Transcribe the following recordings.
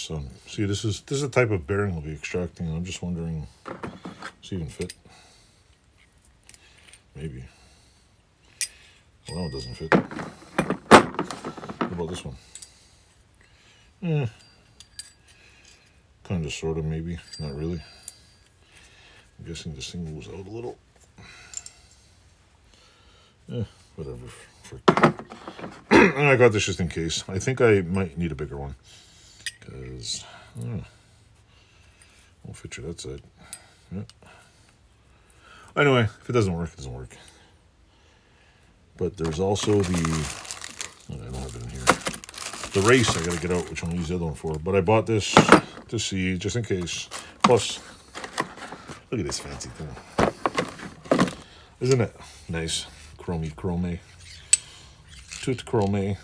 this. See, this is the type of bearing we'll be extracting. I'm just wondering, does it even fit? Maybe. Well, no, it doesn't fit. What about this one? Kind of, sort of, maybe. Not really. I'm guessing this thing moves out a little. Whatever. And I got this just in case. I think I might need a bigger one. Because, won't fit you that side. Yeah. Anyway, if it doesn't work, it doesn't work. But there's also the, I don't have it in here. The race I gotta get out, which I'll use the other one for. But I bought this to see, just in case. Plus, look at this fancy thing. Isn't it nice? Chrome. Tout chrome. I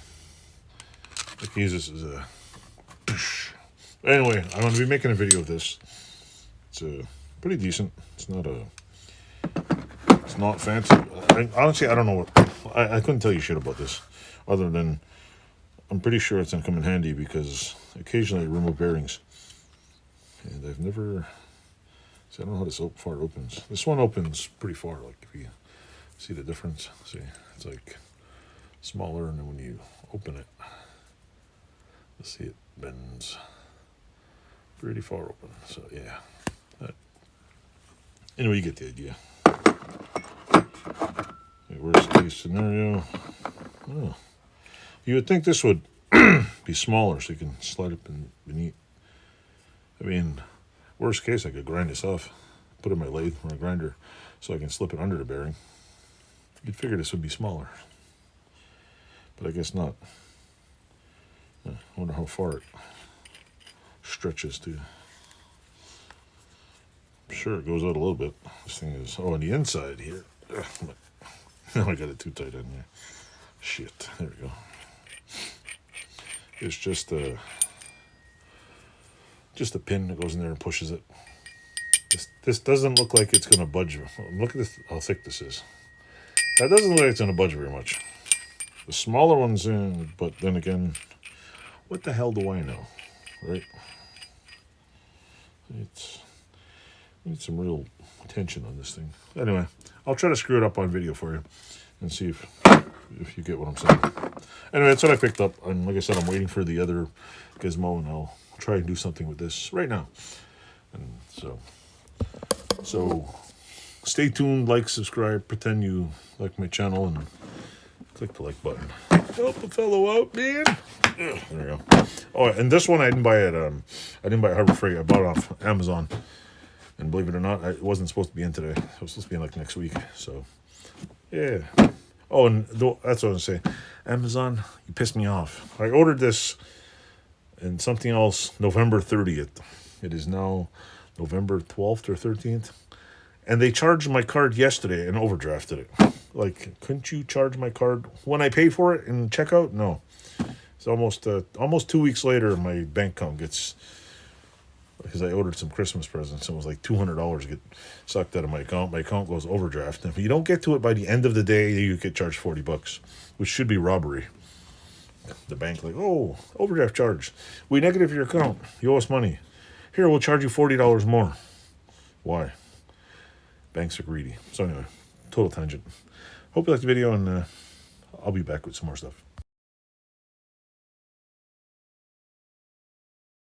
can use this as a... Anyway, I'm going to be making a video of this. It's pretty decent. It's not fancy. Honestly, I don't know what... I couldn't tell you shit about this. Other than, I'm pretty sure it's going to come in handy because occasionally I remove bearings. And I've never... See, I don't know how this far opens. This one opens pretty far, like if you see the difference. See, it's like smaller, and then when you open it, you'll see it bends pretty far open. So yeah, anyway, you get the idea. Worst case scenario, you would think this would be smaller so you can slide it beneath. I mean, worst case, I could grind this off, put it in my lathe or a grinder so I can slip it under the bearing. You'd figure this would be smaller, but I guess not. I wonder how far it stretches to. I'm sure it goes out a little bit. This thing is, on the inside here. Now I got it too tight in there. Shit, there we go. It's just a pin that goes in there and pushes it. This doesn't look like it's going to budge. Look at this, how thick this is. That doesn't look like it's going to budge very much. The smaller ones, but then again, what the hell do I know, right? Need some real tension on this thing. Anyway, I'll try to screw it up on video for you and see if you get what I'm saying. Anyway, that's what I picked up. And like I said, I'm waiting for the other gizmo, and I'll try and do something with this right now. And so stay tuned, like, subscribe, pretend you like my channel, and click the like button. Help a fellow out, man. There we go. Oh, and this one I didn't buy at Harbor Freight. I bought it off Amazon. And believe it or not, it wasn't supposed to be in today. It was supposed to be in like next week. So, yeah. Oh, and that's what I was going to say. Amazon, you pissed me off. I ordered this and something else November 30th. It is now November 12th or 13th. And they charged my card yesterday and overdrafted it. Like, couldn't you charge my card when I paid for it in checkout? No. It's almost 2 weeks later, my bank account gets... Because I ordered some Christmas presents, and it was like $200 get sucked out of my account. My account goes overdraft. And if you don't get to it by the end of the day, you get charged $40, which should be robbery. The bank like, oh, overdraft charge. We negative your account. You owe us money. Here, we'll charge you $40 more. Why? Banks are greedy. So anyway, total tangent. Hope you liked the video, and I'll be back with some more stuff.